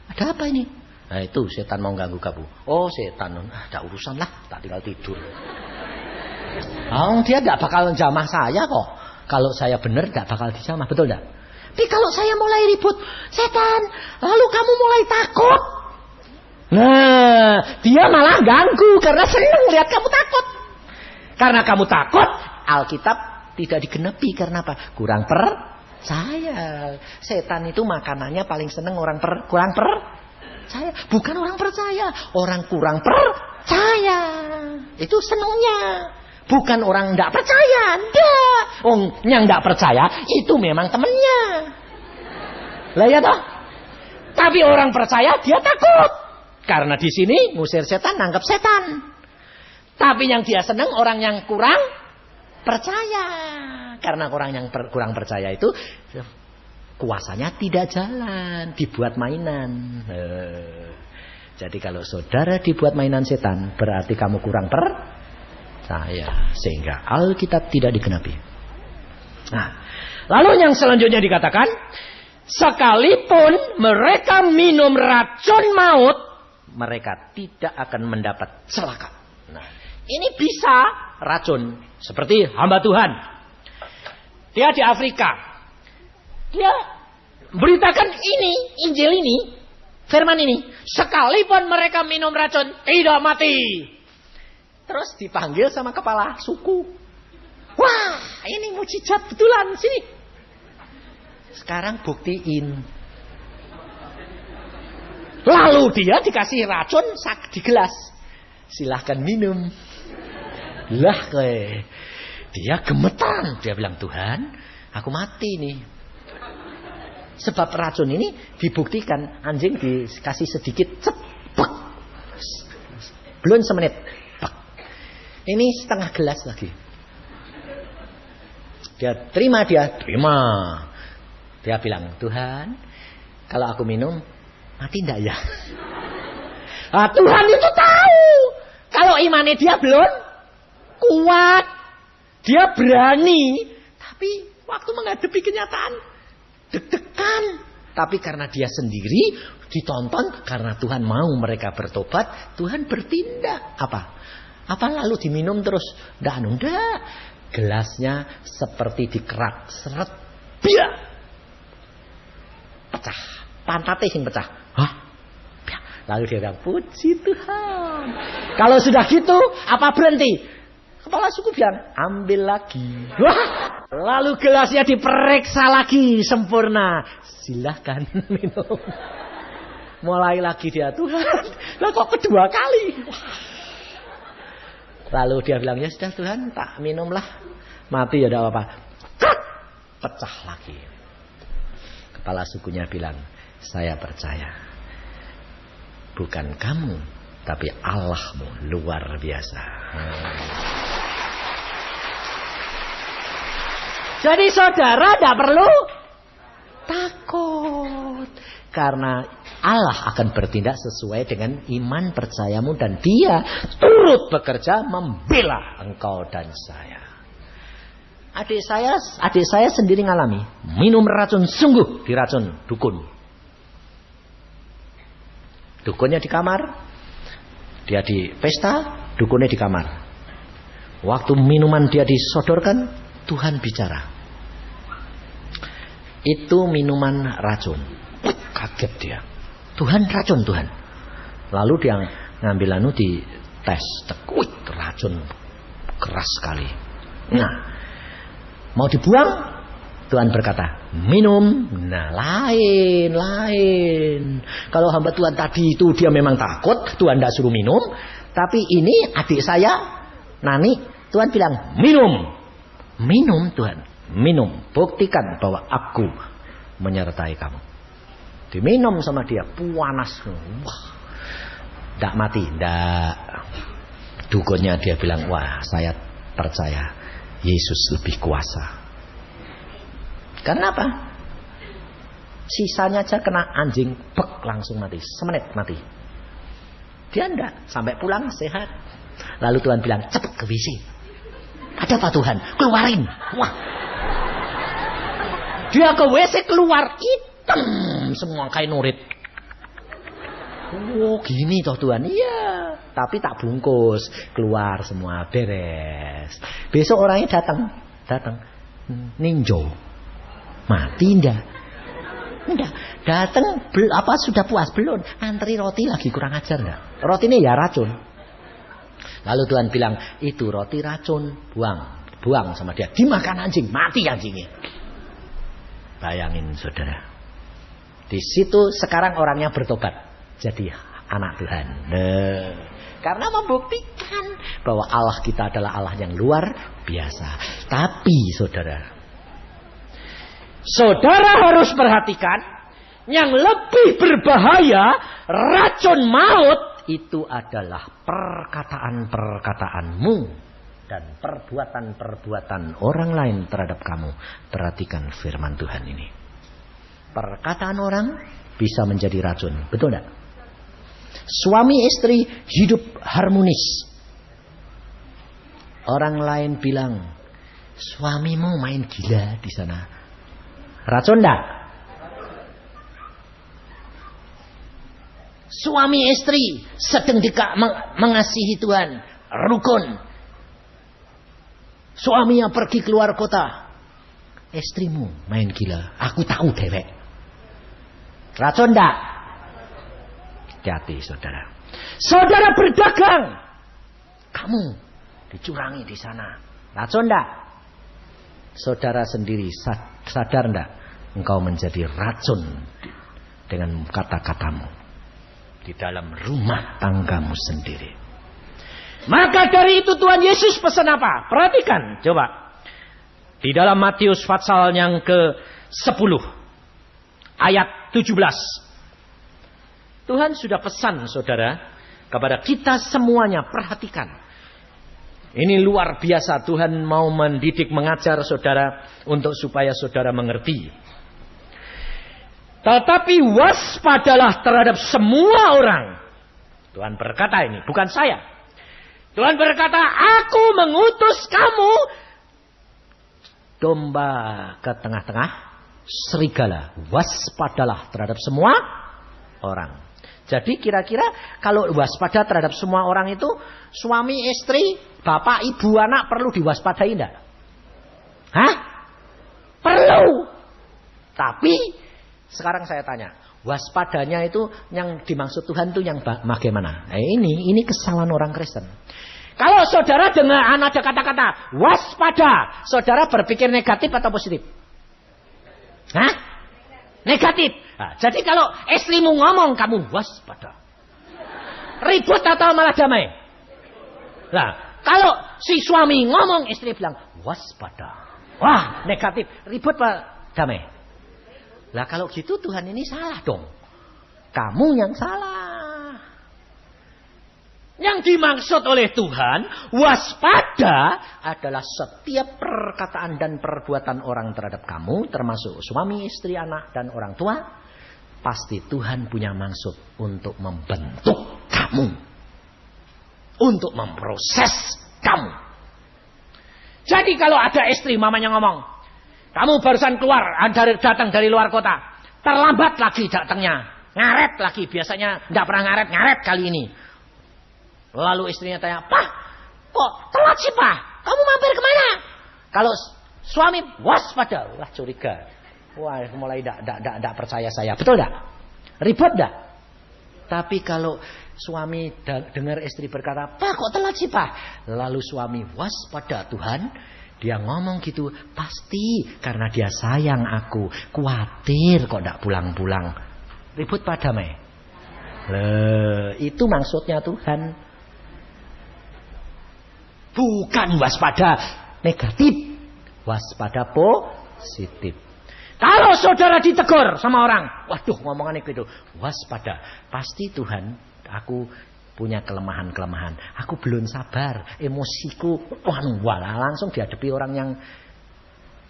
Speaker 2: ada apa ini? Nah itu setan mau ganggu kamu. Oh setan, ada urusan lah. Tak tinggal tidur. Dia nggak bakal jamah saya kok. Kalau saya benar gak bakal dijamah, betul gak? Tapi kalau saya mulai ribut, setan, lalu kamu mulai takut. Nah, dia malah ganggu karena senang lihat kamu takut. Karena kamu takut, Alkitab tidak digenepi. Karena apa? Kurang percaya. Setan itu makanannya paling senang orang kurang percaya. Bukan orang percaya, orang kurang percaya. Itu senangnya. Bukan orang tidak percaya, enggak. Yang tidak percaya itu memang temannya. Lah ya toh? Tapi orang percaya dia takut. Karena di sini ngusir setan, nangkep setan. Tapi yang dia senang orang yang kurang percaya. Karena orang yang kurang percaya itu kuasanya tidak jalan, dibuat mainan. Jadi kalau saudara dibuat mainan setan, berarti kamu kurang sehingga Alkitab tidak digenapi. Nah, lalu yang selanjutnya dikatakan, sekalipun mereka minum racun maut, mereka tidak akan mendapat celaka. Nah, ini bisa racun seperti hamba Tuhan. Dia di Afrika. Dia beritakan ini, Injil ini, firman ini, sekalipun mereka minum racun tidak mati. Terus dipanggil sama kepala suku. Wah, ini mujizat betulan, sini. Sekarang buktiin. Lalu dia dikasih racun di gelas. Silahkan minum. Lah dia gemetar. Dia bilang, Tuhan, aku mati nih. Sebab racun ini dibuktikan. Anjing dikasih sedikit. Cepet. Belum semenit. Ini setengah gelas lagi. Dia terima. Dia bilang, Tuhan, kalau aku minum, mati enggak ya? Nah, Tuhan itu tahu. Kalau imannya dia belum kuat. Dia berani. Tapi waktu menghadapi kenyataan, deg-degan. Tapi karena dia sendiri ditonton, karena Tuhan mau mereka bertobat, Tuhan bertindak. Apa lalu diminum terus? Enggak. Gelasnya seperti dikerak, seret, biar pecah. Pantatnya sing pecah. Hah? Lalu dia bilang, puji Tuhan. Kalau sudah gitu, apa berhenti? Kepala suku bilang, ambil lagi. Wah, lalu gelasnya diperiksa lagi sempurna. Silahkan minum. Mulai lagi dia, Tuhan, lah kok kedua kali? Lalu dia bilang, ya sudah Tuhan, tak minumlah. Mati ya tidak apa-apa. Pecah lagi. Kepala sukunya bilang, saya percaya. Bukan kamu, tapi Allahmu luar biasa. Jadi saudara tidak perlu takut. Karena Allah akan bertindak sesuai dengan iman percayamu. Dan dia turut bekerja membela engkau dan saya. Adik saya sendiri ngalami. Minum racun, sungguh diracun dukun. Dukunnya di kamar. Dia di pesta, dukunnya di kamar. Waktu minuman dia disodorkan, Tuhan bicara. Itu minuman racun. Kaget dia. Tuhan, racun Tuhan. Lalu dia ngambil di tes. Tekuit racun. Keras sekali. Nah, mau dibuang? Tuhan berkata, minum. Nah, lain. Kalau hamba Tuhan tadi itu dia memang takut, Tuhan tidak suruh minum. Tapi ini adik saya, Nani, Tuhan bilang, minum. Minum Tuhan, minum. Buktikan bahwa aku menyertai kamu. Diminum sama dia, panas. Wah, tidak mati, tidak. Dukunnya dia bilang, wah saya percaya Yesus lebih kuasa. Karena apa? Sisanya aja kena anjing, bek langsung mati, semenit mati. Dia enggak, sampai pulang sehat. Lalu Tuhan bilang, cepat ke WC. Ada apa Tuhan? Keluarin. Wah. Dia ke WC keluar, hitam semua kain nurit. Oh gini toh Tuhan. Iya. Tapi tak bungkus. Keluar semua, beres. Besok orangnya datang. Ninjo. Mati enggak? Enggak. Datang sudah puas belum? Antri roti lagi, kurang ajar enggak? Roti ini ya racun. Lalu Tuhan bilang, itu roti racun, buang sama dia. Dimakan anjing, mati anjingnya. Bayangin saudara. Di situ sekarang orangnya bertobat, jadi anak Tuhan. Karena membuktikan bahwa Allah kita adalah Allah yang luar biasa. Tapi saudara harus perhatikan, yang lebih berbahaya, racun maut, itu adalah perkataan-perkataanmu dan perbuatan-perbuatan orang lain terhadap kamu. Perhatikan firman Tuhan ini. Perkataan orang bisa menjadi racun, betul tidak? Suami istri hidup harmonis. Orang lain bilang, suamimu main gila di sana. Racun enggak? Suami istri sedang mengasihi Tuhan, rukun. Suaminya pergi keluar kota, istrimu main gila. Aku tahu dewek. Racun enggak? Hati-hati saudara. Saudara berdagang, kamu dicurangi di sana. Racun enggak? Saudara sendiri sadar enggak? Engkau menjadi racun dengan kata-katamu di dalam rumah tanggamu sendiri. Maka dari itu Tuhan Yesus pesan apa? Perhatikan, coba. Di dalam Matius pasal yang ke-10 ayat 17. Tuhan sudah pesan saudara kepada kita semuanya, perhatikan. Ini luar biasa, Tuhan mau mendidik, mengajar saudara untuk supaya saudara mengerti.
Speaker 1: Tetapi waspadalah terhadap semua orang. Tuhan berkata ini, bukan saya. Tuhan berkata, aku mengutus kamu domba ke tengah-tengah serigala. Waspadalah terhadap semua orang. Jadi kira-kira kalau waspada terhadap semua orang itu, suami, istri, bapak, ibu, anak perlu diwaspadai enggak? Hah? Perlu. Tapi sekarang saya tanya, waspadanya itu yang dimaksud Tuhan itu yang bagaimana? Ini kesalahan orang Kristen. Kalau saudara dengar ada kata-kata waspada, saudara berpikir negatif atau positif? Hah? Negatif. Nah, jadi kalau istrimu ngomong, kamu waspada. Ribut atau malah damai? Nah, kalau si suami ngomong, istri bilang waspada. Wah, negatif. Ribut apa damai? Lah kalau gitu Tuhan ini salah dong. Kamu yang salah. Yang dimaksud oleh Tuhan, waspada adalah setiap perkataan dan perbuatan orang terhadap kamu, termasuk suami, istri, anak, dan orang tua. Pasti Tuhan punya maksud untuk membentuk kamu. Untuk memproses kamu. Jadi kalau ada istri mamanya ngomong, kamu barusan keluar, datang dari luar kota. Terlambat lagi datangnya. Ngaret lagi, biasanya tidak pernah ngaret kali ini. Lalu istrinya tanya, Pak, kok telat sih Pak? Kamu mampir kemana? Kalau suami waspada, wah curiga. Wah mulai tidak percaya saya. Betul tidak? Ribut tidak? Tapi kalau suami dengar istri berkata, Pak kok telat sih Pak? Lalu suami waspada Tuhan. Dia ngomong gitu, pasti karena dia sayang aku. Khawatir kok tidak pulang-pulang. Ribut pada damai. Itu maksudnya Tuhan. Bukan waspada negatif, waspada positif. Kalau saudara ditegur sama orang, waduh ngomongannya gitu, waspada. Pasti Tuhan, aku punya kelemahan-kelemahan. Aku belum sabar, emosiku, langsung dihadapi orang yang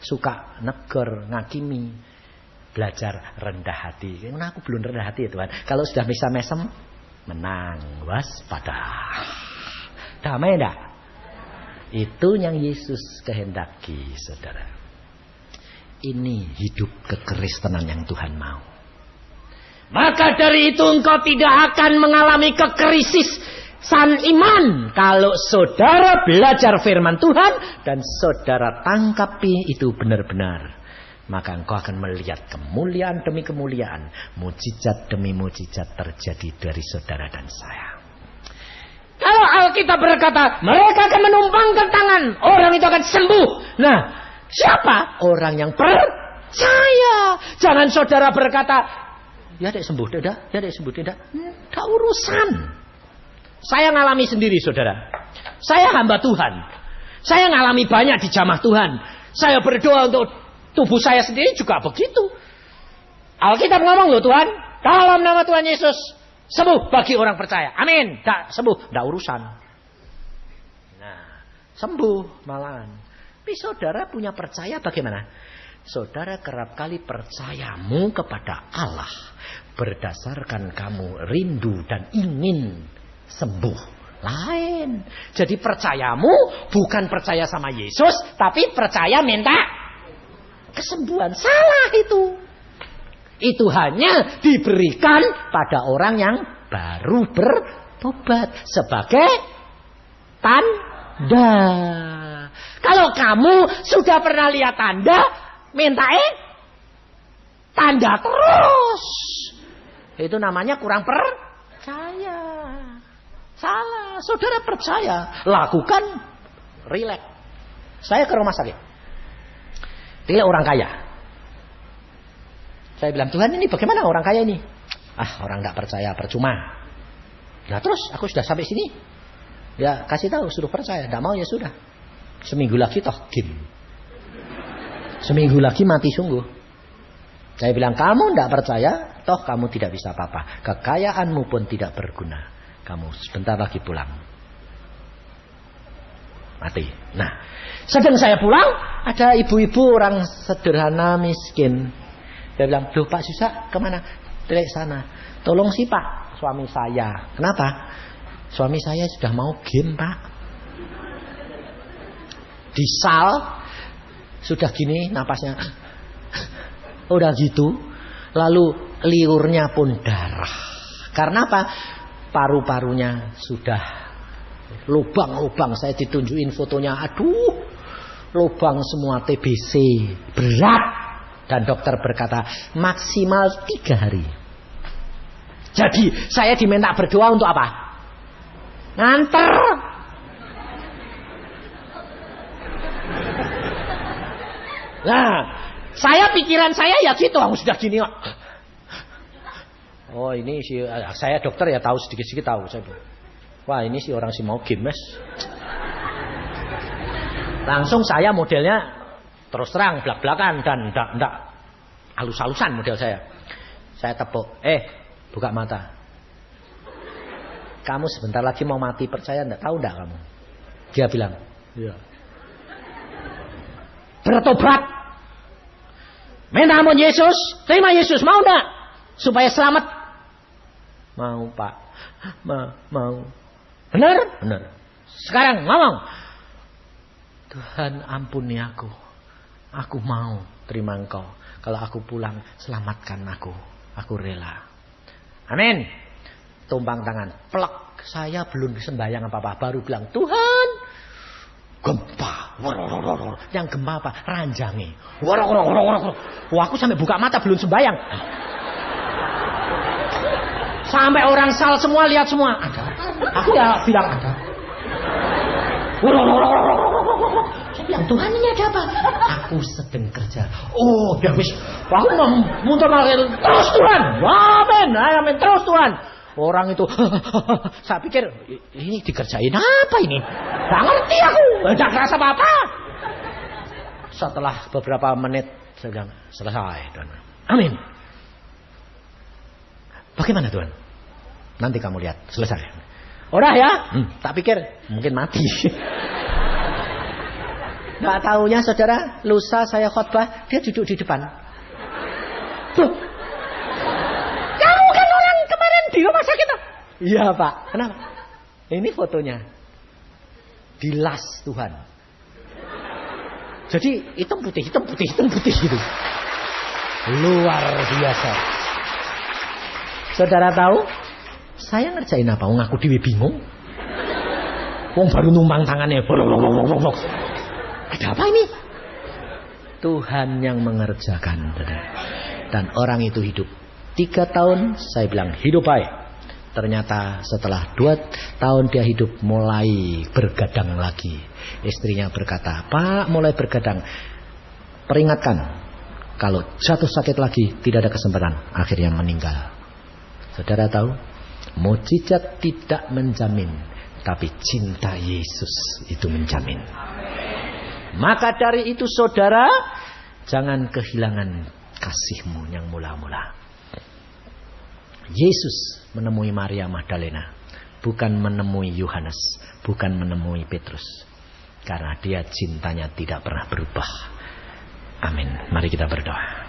Speaker 1: suka negur, ngakimi. Belajar rendah hati. Karena aku belum rendah hati ya Tuhan. Kalau sudah bisa mesem, menang, waspada. Damai enggak? Itu yang Yesus kehendaki, saudara. Ini hidup kekristenan yang Tuhan mau. Maka dari itu engkau tidak akan mengalami kekrisis-san iman. Kalau saudara belajar firman Tuhan dan saudara tangkapi itu benar-benar. Maka engkau akan melihat kemuliaan demi kemuliaan. Mujizat demi mujizat terjadi dari saudara dan saya. Kalau Alkitab berkata, mereka akan menumpangkan tangan, orang itu akan sembuh. Nah, siapa? Orang yang percaya. Jangan saudara berkata, ya dek sembuh, tidak? Ya dek sembuh, tidak? Tak urusan. Saya ngalami sendiri, saudara. Saya hamba Tuhan. Saya ngalami banyak di jamaah Tuhan. Saya berdoa untuk tubuh saya sendiri juga begitu. Alkitab ngomong loh Tuhan, dalam nama Tuhan Yesus, sembuh bagi orang percaya. Amin. Tak sembuh, tak urusan. Nah, sembuh malahan. Tapi saudara punya percaya bagaimana? Saudara kerap kali percayamu kepada Allah berdasarkan kamu rindu dan ingin sembuh. Lain. Jadi percayamu bukan percaya sama Yesus, tapi percaya minta kesembuhan. Salah itu. Itu hanya diberikan pada orang yang baru bertobat sebagai tanda. Kalau kamu sudah pernah lihat tanda, minta tanda terus. Itu namanya kurang percaya. Salah. Saudara percaya, lakukan, relax. Saya ke rumah sakit. Dia orang kaya. Saya bilang, Tuhan ini bagaimana orang kaya ini? Orang tidak percaya, percuma. Nah terus aku sudah sampai sini. Ya kasih tahu, suruh percaya. Tidak mau ya sudah. Seminggu lagi toh gim. Seminggu lagi mati sungguh. Saya bilang, kamu tidak percaya, toh kamu tidak bisa apa-apa. Kekayaanmu pun tidak berguna. Kamu sebentar lagi pulang. Mati. Nah, sedang saya pulang, ada ibu-ibu orang sederhana miskin.
Speaker 2: Dia bilang, "Loh Pak Susa, kemana?" "Dari sana." "Tolong sih Pak, suami saya." "Kenapa?" "Suami saya sudah mau game Pak." Di sal, sudah gini napasnya. Udah gitu, lalu liurnya pun darah. Karena apa? Paru-parunya sudah lubang-lubang. Saya ditunjukin fotonya, aduh, lubang semua, TBC, berat. Dan dokter berkata maksimal 3 hari. Jadi saya diminta berdoa untuk apa? Nganter. Nah, pikiran saya ya gitu, sudah gini kok. Oh ini si saya dokter ya tahu sedikit-sedikit tahu saya. Wah ini si orang si mau game mas. Langsung saya modelnya terus terang belak-belakan dan ndak halus-halusan model saya. Saya tepuk, buka mata. Kamu sebentar lagi mau mati, percaya ndak? Tahu ndak kamu? Dia bilang, iya. Bertobat. Minta ampun Yesus, terima Yesus, mau ndak? Supaya selamat. Mau Pak, mau. Benar? Benar. Sekarang ngomong. Tuhan ampuni aku. Aku mau terima Engkau. Kalau aku pulang, selamatkan aku. Aku rela. Amin. Tumpang tangan. Plek. Saya belum sembahyang apa-apa. Baru bilang, Tuhan. Gempa. Yang gempa apa? Ranjangi. Wah, aku sampai buka mata belum sembahyang. Sampai orang sal semua lihat semua. Ada. Aku ya bilang ada. Saya bilang, Tuhan ini ada apa? Aku sedang kerja. Oh, ya wis. Aku mau muntah terus Tuhan. Amin. Amin terus Tuhan. Orang itu saya pikir ini dikerjain apa ini? Gak ngerti aku. Gak ngerasa apa-apa. Setelah beberapa menit saya bilang selesai Tuhan. Amin. Bagaimana Tuhan? Nanti kamu lihat selesai. Udah ya? Tak pikir mungkin mati. Gak taunya saudara, lusa saya khotbah, dia duduk di depan. Tuh. Kamu kan orang kemarin di rumah sakit. Iya Pak. Kenapa? Ini fotonya. Dilas Tuhan. Jadi hitam putih gitu. Luar biasa. Saudara tahu? Saya ngerjain apa? Aku dewe bingung. Wong baru numpang tangannya. Ada apa ini? Tuhan yang mengerjakan. Dan orang itu hidup 3 tahun. Saya bilang hidup baik. Ternyata setelah 2 tahun dia hidup mulai bergadang lagi. Istrinya berkata, Pak mulai bergadang. Peringatkan. Kalau jatuh sakit lagi tidak ada kesempatan. Akhirnya meninggal. Saudara tahu? Mukjizat tidak menjamin, tapi cinta Yesus itu menjamin. Maka dari itu saudara, jangan kehilangan kasihmu yang mula-mula. Yesus menemui Maria Magdalena, bukan menemui Yohanes, bukan menemui Petrus. Karena dia cintanya tidak pernah berubah. Amin. Mari kita berdoa.